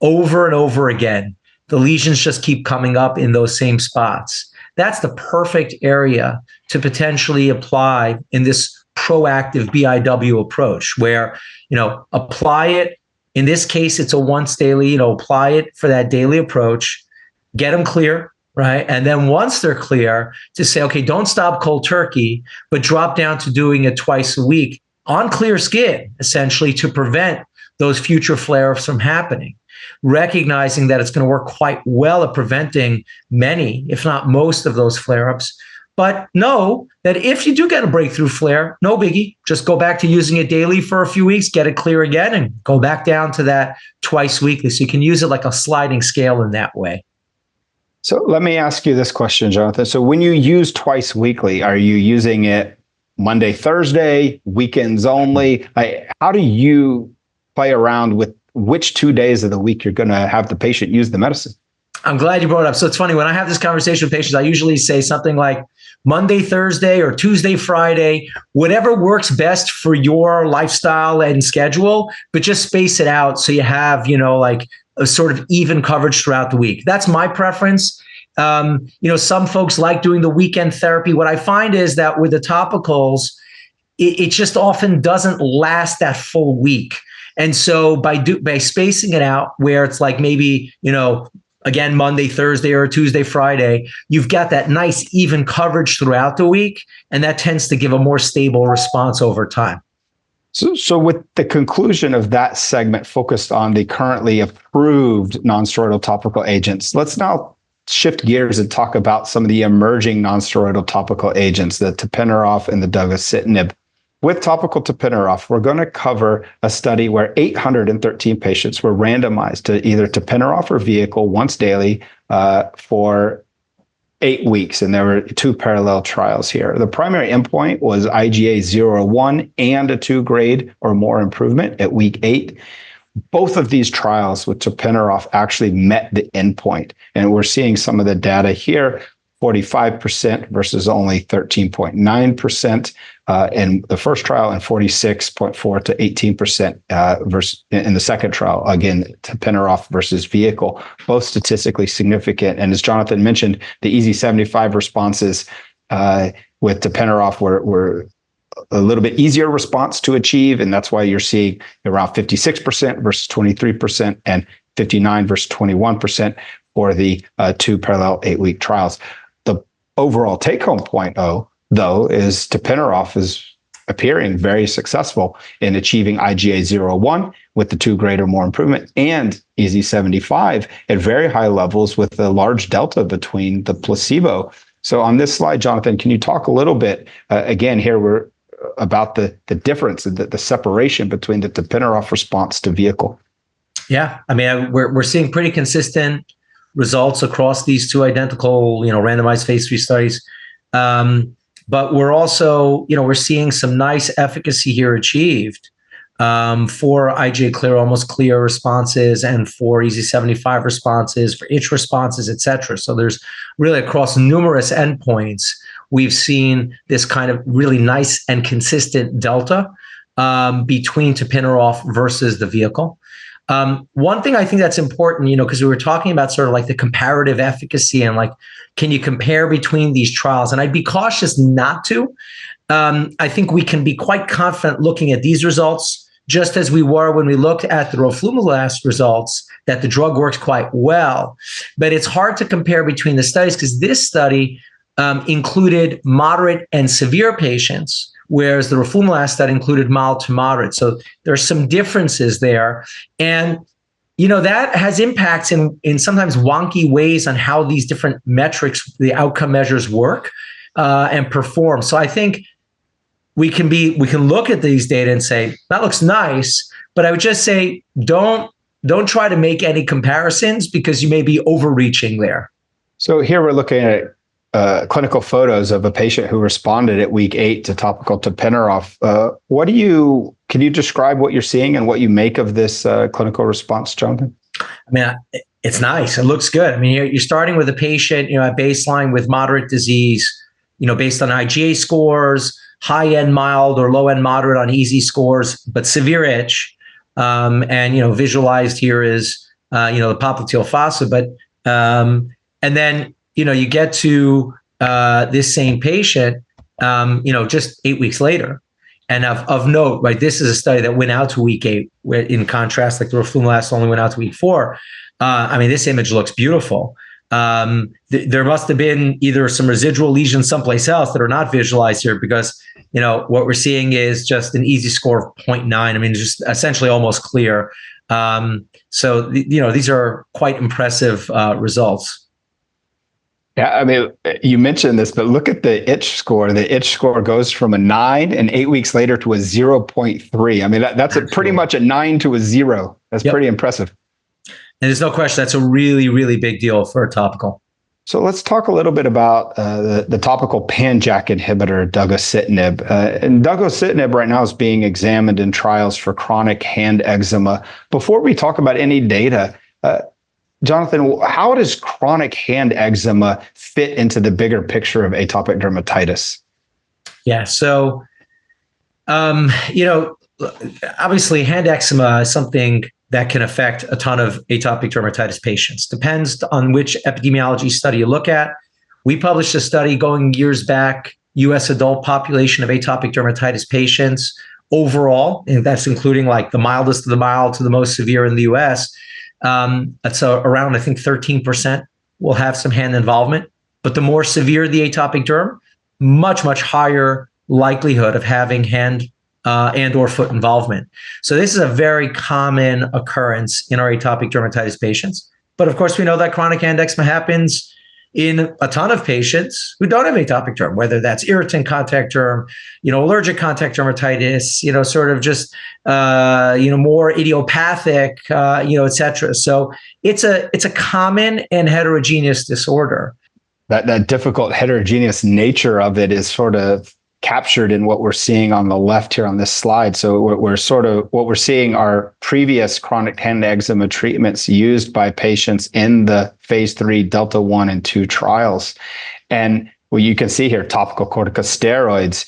over and over again, the lesions just keep coming up in those same spots. That's the perfect area to potentially apply in this proactive BIW approach where, apply it. In this case, it's a once daily, apply it for that daily approach, get them clear, right? And then once they're clear, to say, okay, don't stop cold turkey, but drop down to doing it twice a week on clear skin, essentially, to prevent those future flare-ups from happening. Recognizing that it's going to work quite well at preventing many, if not most, of those flare-ups. But know that if you do get a breakthrough flare, no biggie, just go back to using it daily for a few weeks, get it clear again, and go back down to that twice weekly. So you can use it like a sliding scale in that way. So let me ask you this question, Jonathan. So when you use twice weekly, are you using it Monday, Thursday, weekends only? How do you play around with which 2 days of the week you're going to have the patient use the medicine? I'm glad you brought it up. So it's funny, when I have this conversation with patients, I usually say something like Monday, Thursday, or Tuesday, Friday, whatever works best for your lifestyle and schedule, but just space it out so you have, like a sort of even coverage throughout the week. That's my preference. Some folks like doing the weekend therapy. What I find is that with the topicals, it just often doesn't last that full week. And so by spacing it out where it's like maybe, again, Monday, Thursday, or Tuesday, Friday, you've got that nice even coverage throughout the week. And that tends to give a more stable response over time. So with the conclusion of that segment focused on the currently approved non-steroidal topical agents, let's now shift gears and talk about some of the emerging non-steroidal topical agents, the tapinarof and the Ruxolitinib. With topical tapinarof, we're going to cover a study where 813 patients were randomized to either tapinarof or vehicle once daily for 8 weeks. And there were 2 parallel trials here. The primary endpoint was IGA 0/1 and a 2 grade or more improvement at week 8. Both of these trials with tapinarof actually met the endpoint. And we're seeing some of the data here. 45% versus only 13.9% in the first trial, and 46.4 to 18% versus in the second trial. Again, tapinarof versus vehicle, both statistically significant. And as Jonathan mentioned, the EASI-75 responses with tapinarof were a little bit easier response to achieve, and that's why you're seeing around 56% versus 23% and 59 versus 21% for the 2 parallel 8-week trials. Overall take-home point, though, is tapinarof is appearing very successful in achieving IGA 0/1 with the 2 grade or more improvement, and EASI-75 at very high levels with a large delta between the placebo. So on this slide, Jonathan, can you talk a little bit, again, here we're about the difference, the separation between the tapinarof response to vehicle? Yeah, I mean, we're seeing pretty consistent results across these 2 identical, randomized phase 3 studies. But we're also, we're seeing some nice efficacy here achieved for IGA clear, almost clear responses, and for EASI-75 responses, for itch responses, et cetera. So there's really across numerous endpoints, we've seen this kind of really nice and consistent delta between tapinarof versus the vehicle. One thing I think that's important, because we were talking about sort of like the comparative efficacy and like, can you compare between these trials? And I'd be cautious not to. I think we can be quite confident looking at these results, just as we were when we looked at the roflumilast results, that the drug works quite well. But it's hard to compare between the studies because this study included moderate and severe patients, whereas the roflumilast study included mild to moderate. So there's some differences there. And, that has impacts in sometimes wonky ways on how these different metrics, the outcome measures work and perform. So I think we can look at these data and say, that looks nice, but I would just say, don't try to make any comparisons because you may be overreaching there. So here we're looking at clinical photos of a patient who responded at week 8 to topical tapinarof. Can you describe what you're seeing and what you make of this clinical response, Jonathan? I mean, it's nice. It looks good. I mean, you're starting with a patient, at baseline with moderate disease, based on IGA scores, high-end mild or low-end moderate on EASI scores, but severe itch. And, visualized here is, the popliteal fossa. But, and then, you get to this same patient, just 8 weeks later, And of note, right, this is a study that went out to week 8, where in contrast, like the roflumilast only went out to week 4. This image looks beautiful. There must have been either some residual lesions someplace else that are not visualized here, because, what we're seeing is just an easy score of 0.9. Just essentially almost clear. These are quite impressive results. Yeah, you mentioned this, but look at the itch score. The itch score goes from a 9 and 8 weeks later to a 0.3. That's pretty much a 9 to a 0. That's pretty impressive. And there's no question that's a really, really big deal for a topical. So let's talk a little bit about the topical Panc inhibitor, Dugocitinib. And Dugocitinib right now is being examined in trials for chronic hand eczema. Before we talk about any data, Jonathan, how does chronic hand eczema fit into the bigger picture of atopic dermatitis? Yeah, so, obviously hand eczema is something that can affect a ton of atopic dermatitis patients. Depends on which epidemiology study you look at. We published a study going years back, US adult population of atopic dermatitis patients overall, and that's including like the mildest of the mild to the most severe in the US. That's around, I think, 13% will have some hand involvement. But the more severe the atopic derm, much, much higher likelihood of having hand and or foot involvement. So this is a very common occurrence in our atopic dermatitis patients. But of course, we know that chronic hand eczema happens in a ton of patients who don't have atopic derm, whether that's irritant contact derm, allergic contact dermatitis, sort of just, more idiopathic, et cetera. So it's a common and heterogeneous disorder. That difficult heterogeneous nature of it is sort of captured in what we're seeing on the left here on this slide. So what we're seeing are previous chronic hand eczema treatments used by patients in the phase 3 Delta 1 and 2 trials. And what you can see here, topical corticosteroids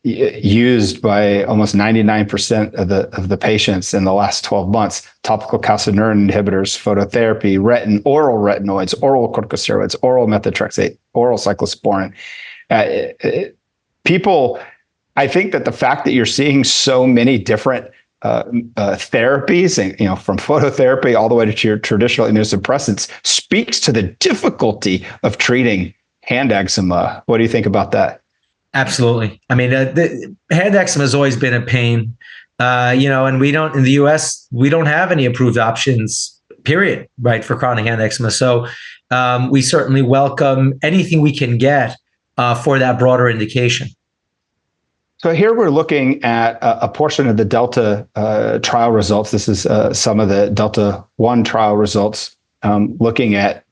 used by almost 99% of the patients in the last 12 months, topical calcineurin inhibitors, phototherapy, oral retinoids, oral corticosteroids, oral methotrexate, oral cyclosporin. I think that the fact that you're seeing so many different therapies, and from phototherapy all the way to your traditional immunosuppressants, speaks to the difficulty of treating hand eczema. What do you think about that? Absolutely. The hand eczema has always been a pain, and we don't, in the US, we don't have any approved options, period, right, for chronic hand eczema. So we certainly welcome anything we can get for that broader indication. So here we're looking at a portion of the Delta trial results. This is some of the Delta 1 trial results, looking at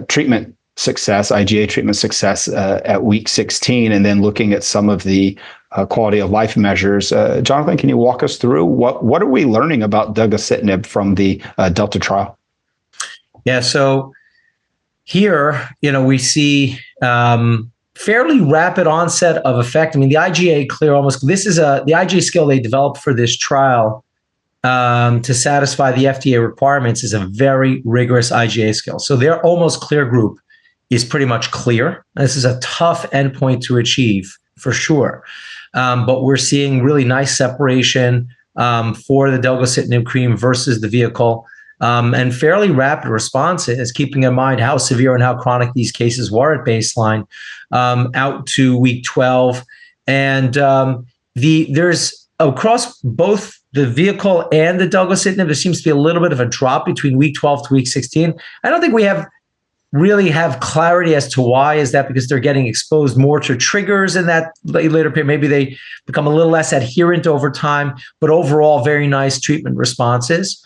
treatment success, IgA treatment success at week 16, and then looking at some of the quality of life measures. Jonathan, can you walk us through what are we learning about Dugocitinib from the Delta trial? Yeah, so here, we see fairly rapid onset of effect. The IgA clear this is the IgA scale they developed for this trial to satisfy the FDA requirements is a very rigorous IgA scale. So their almost clear group is pretty much clear. This is a tough endpoint to achieve for sure. But we're seeing really nice separation for the Dugocitinib cream versus the vehicle. And fairly rapid responses, keeping in mind how severe and how chronic these cases were at baseline, out to week 12. And there's across both the vehicle and the Dugocitinib, there seems to be a little bit of a drop between week 12 to week 16. I don't think we really have clarity as to why. Is that because they're getting exposed more to triggers in that later period? Maybe they become a little less adherent over time, but overall, very nice treatment responses.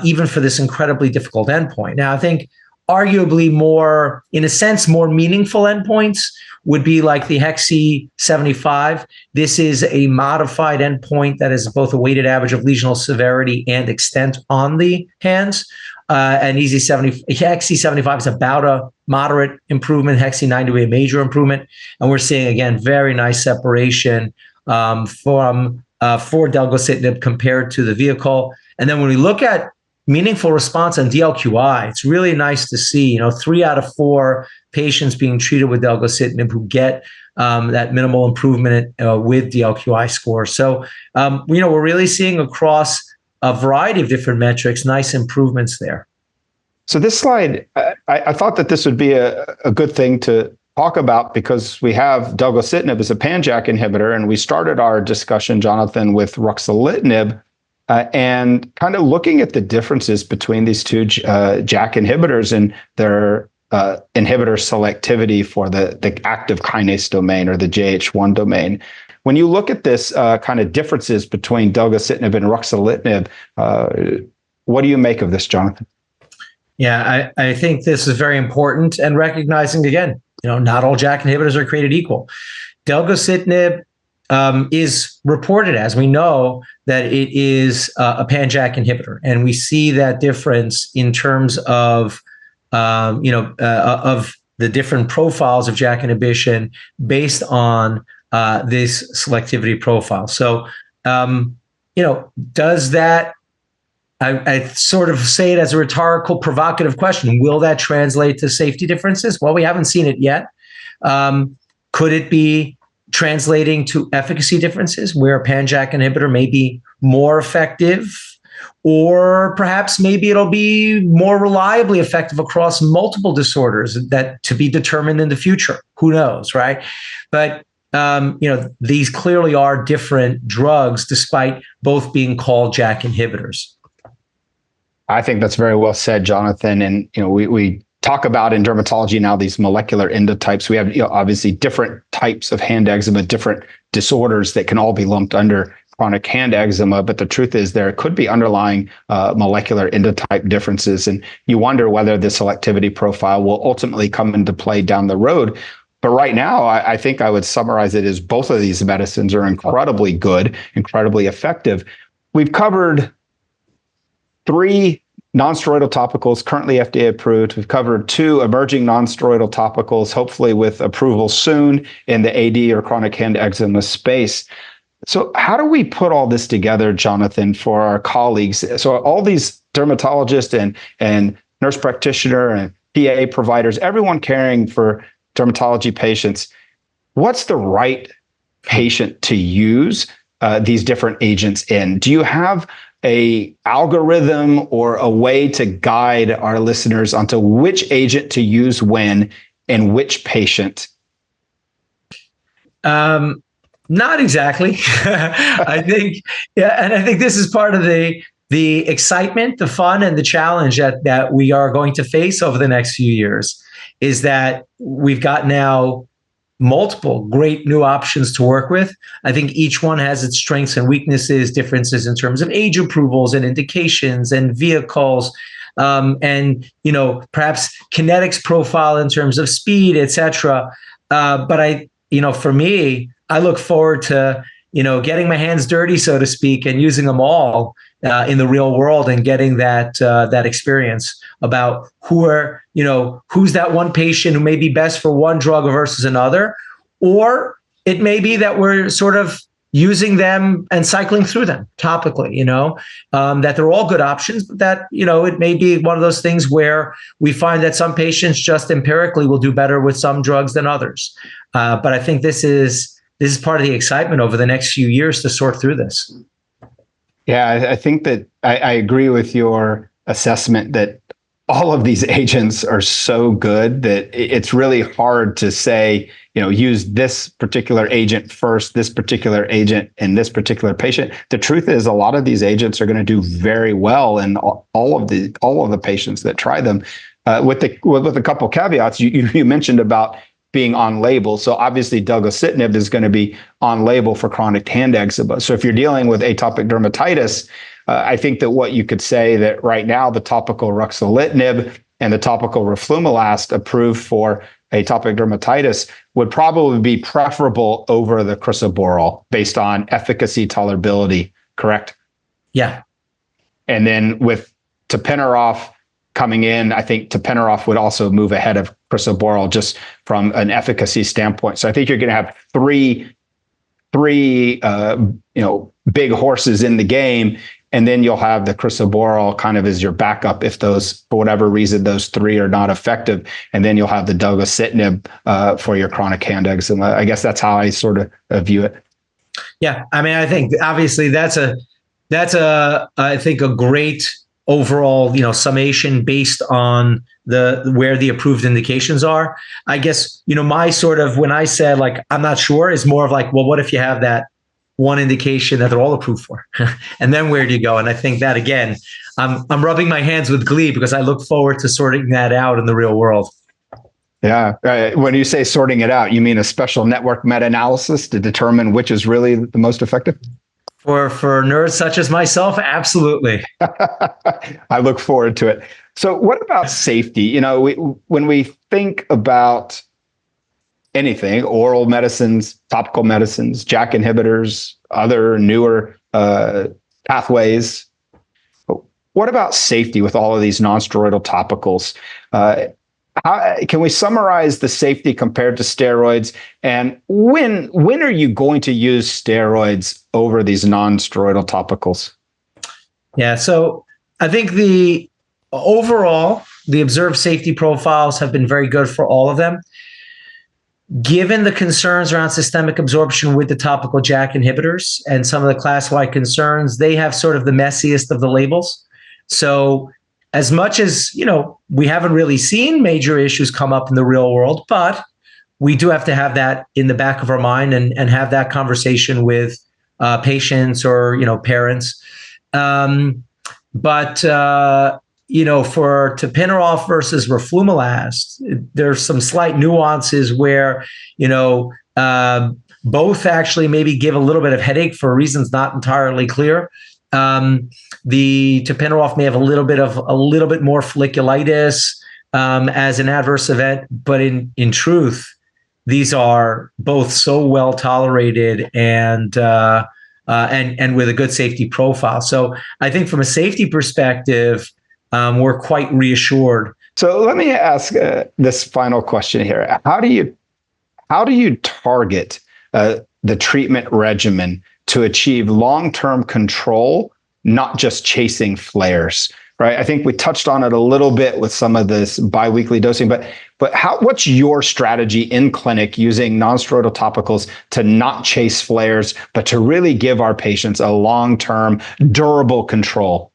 Even for this incredibly difficult endpoint. Now, I think arguably more, in a sense, more meaningful endpoints would be like the HEXI 75. This is a modified endpoint that is both a weighted average of lesional severity and extent on the hands. And HEXI 75 is about a moderate improvement. HEXI 90 would be a major improvement. And we're seeing, again, very nice separation for Dugocitinib compared to the vehicle. And then when we look at meaningful response on DLQI, it's really nice to see, 3 out of 4 patients being treated with Dugocitinib who get that minimal improvement with the LQI score. So, we're really seeing across a variety of different metrics, nice improvements there. So this slide, I thought that this would be a good thing to talk about because we have Delgocitinib as a pan-JAK inhibitor, and we started our discussion, Jonathan, with Ruxolitinib, and kind of looking at the differences between these two JAK inhibitors and their inhibitor selectivity for the active kinase domain or the JH1 domain. When you look at this kind of differences between Delgocitinib and Ruxolitinib, what do you make of this, Jonathan? Yeah, I think this is very important, and recognizing again, not all JAK inhibitors are created equal. Delgocitinib is reported as, we know that it is a pan-JAK inhibitor, and we see that difference in terms of of the different profiles of JAK inhibition based on this selectivity profile. So, does that? I sort of say it as a rhetorical, provocative question. Will that translate to safety differences? Well, we haven't seen it yet. Could it be translating to efficacy differences where a pan-JAK inhibitor may be more effective, or perhaps maybe it'll be more reliably effective across multiple disorders that to be determined in the future? Who knows, right? But these clearly are different drugs despite both being called JAK inhibitors. I think that's very well said, Jonathan. And we talk about in dermatology now these molecular endotypes. We have obviously different types of hand eczema, different disorders that can all be lumped under chronic hand eczema. But the truth is there could be underlying molecular endotype differences, and you wonder whether the selectivity profile will ultimately come into play down the road. But right now, I think I would summarize it as both of these medicines are incredibly good, incredibly effective. We've covered 3 non-steroidal topicals currently FDA approved. We've covered 2 emerging non-steroidal topicals, hopefully with approval soon in the AD or chronic hand eczema space. So how do we put all this together, Jonathan, for our colleagues? So all these dermatologists and nurse practitioner and PA providers, everyone caring for dermatology patients, what's the right patient to use these different agents in? Do you have a algorithm or a way to guide our listeners onto which agent to use when and which patient? Not exactly. I think this is part of the excitement, the fun, and the challenge that we are going to face over the next few years, is that we've got now multiple great new options to work with. I think each one has its strengths and weaknesses, differences in terms of age approvals and indications and vehicles, and perhaps kinetics profile in terms of speed, et cetera. But for me, I look forward to getting my hands dirty, so to speak, and using them all in the real world and getting that experience about who's that one patient who may be best for one drug versus another, or it may be that we're sort of using them and cycling through them topically, that they're all good options, but that, it may be one of those things where we find that some patients just empirically will do better with some drugs than others. But I think this is part of the excitement over the next few years to sort through this. Yeah, I think that I agree with your assessment that all of these agents are so good that it's really hard to say, use this particular agent first, this particular agent in this particular patient. The truth is a lot of these agents are going to do very well in all of the patients that try them. With a couple caveats, you mentioned about being on label. So obviously Delgocitinib is going to be on label for chronic hand eczema. So if you're dealing with atopic dermatitis, I think that what you could say that right now the topical Ruxolitinib and the topical Roflumilast approved for atopic dermatitis would probably be preferable over the crisaborole based on efficacy, tolerability, correct? Yeah. And then with tapinarof coming in, I think tapinarof would also move ahead of crisaborole just from an efficacy standpoint. So I think you're going to have three big horses in the game And then you'll have the crisaborole kind of as your backup if those, for whatever reason, those three are not effective. And then you'll have the Dolgocitinib for your chronic hand eczema. I guess that's how I sort of view it. Yeah, I mean, I think obviously that's I think a great overall, summation based on where the approved indications are. I guess, my sort of, when I said like, I'm not sure, is more of like, well, what if you have that one indication that they're all approved for? And then where do you go? And I think that, again, I'm rubbing my hands with glee because I look forward to sorting that out in the real world. Yeah. When you say sorting it out, you mean a special network meta-analysis to determine which is really the most effective? For nerds such as myself, absolutely. I look forward to it. So what about safety? When we think about anything, oral medicines, topical medicines, JAK inhibitors, other newer pathways, what about safety with all of these non-steroidal topicals? How can we summarize the safety compared to steroids? And when are you going to use steroids over these non-steroidal topicals? Yeah, so I think the observed safety profiles have been very good for all of them. Given the concerns around systemic absorption with the topical JAK inhibitors and some of the class-wide concerns, they have sort of the messiest of the labels. So as much as, we haven't really seen major issues come up in the real world, but we do have to have that in the back of our mind and have that conversation with patients or, parents. But for tapinarof versus roflumilast, there's some slight nuances where, both actually maybe give a little bit of headache for reasons not entirely clear. The tapinarof may have a little bit more folliculitis as an adverse event, but in truth, these are both so well tolerated and with a good safety profile. So I think from a safety perspective, we're quite reassured. So let me ask this final question here: How do you target the treatment regimen to achieve long-term control, not just chasing flares, right? I think we touched on it a little bit with some of this biweekly dosing, but what's your strategy in clinic using non-steroidal topicals to not chase flares, but to really give our patients a long-term, durable control?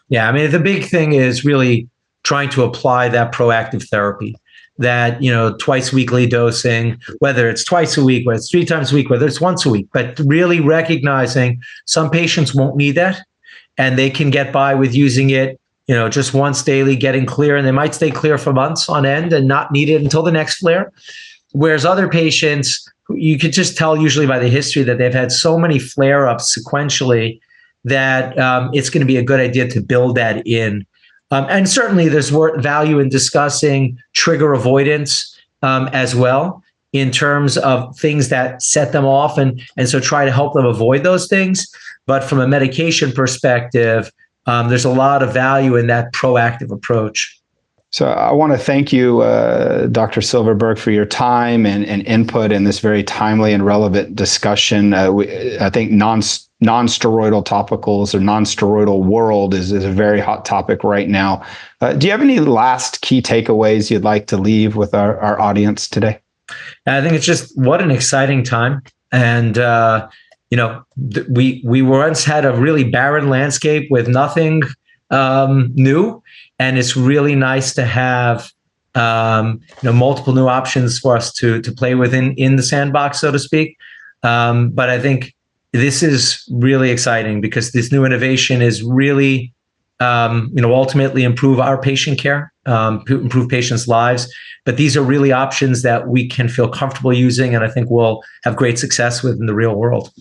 Yeah, I mean, the big thing is really trying to apply that proactive therapy. That, twice weekly dosing, whether it's twice a week, whether it's 3 times a week, whether it's once a week, but really recognizing some patients won't need that and they can get by with using it, just once daily, getting clear, and they might stay clear for months on end and not need it until the next flare. Whereas other patients, you could just tell usually by the history that they've had so many flare-ups sequentially that it's going to be a good idea to build that in. And certainly there's value in discussing trigger avoidance as well in terms of things that set them off and so try to help them avoid those things. But from a medication perspective, there's a lot of value in that proactive approach. So I want to thank you, Dr. Silverberg, for your time and input in this very timely and relevant discussion. I think non-steroidal topicals or non-steroidal world is a very hot topic right now. Do you have any last key takeaways you'd like to leave with our audience today? I think it's just what an exciting time. And, we once had a really barren landscape with nothing new. And it's really nice to have multiple new options for us to play with in the sandbox, so to speak. But I think this is really exciting because this new innovation is really, ultimately improve our patient care, improve patients' lives. But these are really options that we can feel comfortable using, and I think we'll have great success with in the real world.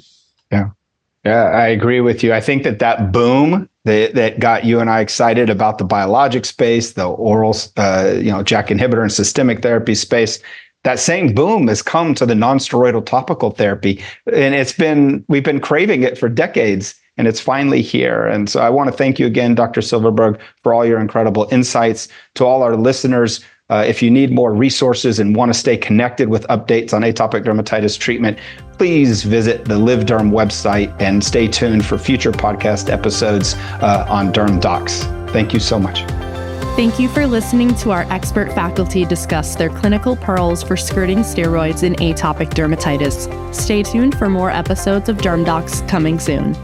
Yeah, I agree with you. I think that boom that got you and I excited about the biologic space, the oral, JAK inhibitor and systemic therapy space, that same boom has come to the non-steroidal topical therapy. And we've been craving it for decades, and it's finally here. And so I want to thank you again, Dr. Silverberg, for all your incredible insights. To all our listeners, If you need more resources and want to stay connected with updates on atopic dermatitis treatment, please visit the LiveDerm website and stay tuned for future podcast episodes on Derm Docs. Thank you so much. Thank you for listening to our expert faculty discuss their clinical pearls for skirting steroids in atopic dermatitis. Stay tuned for more episodes of Derm Docs coming soon.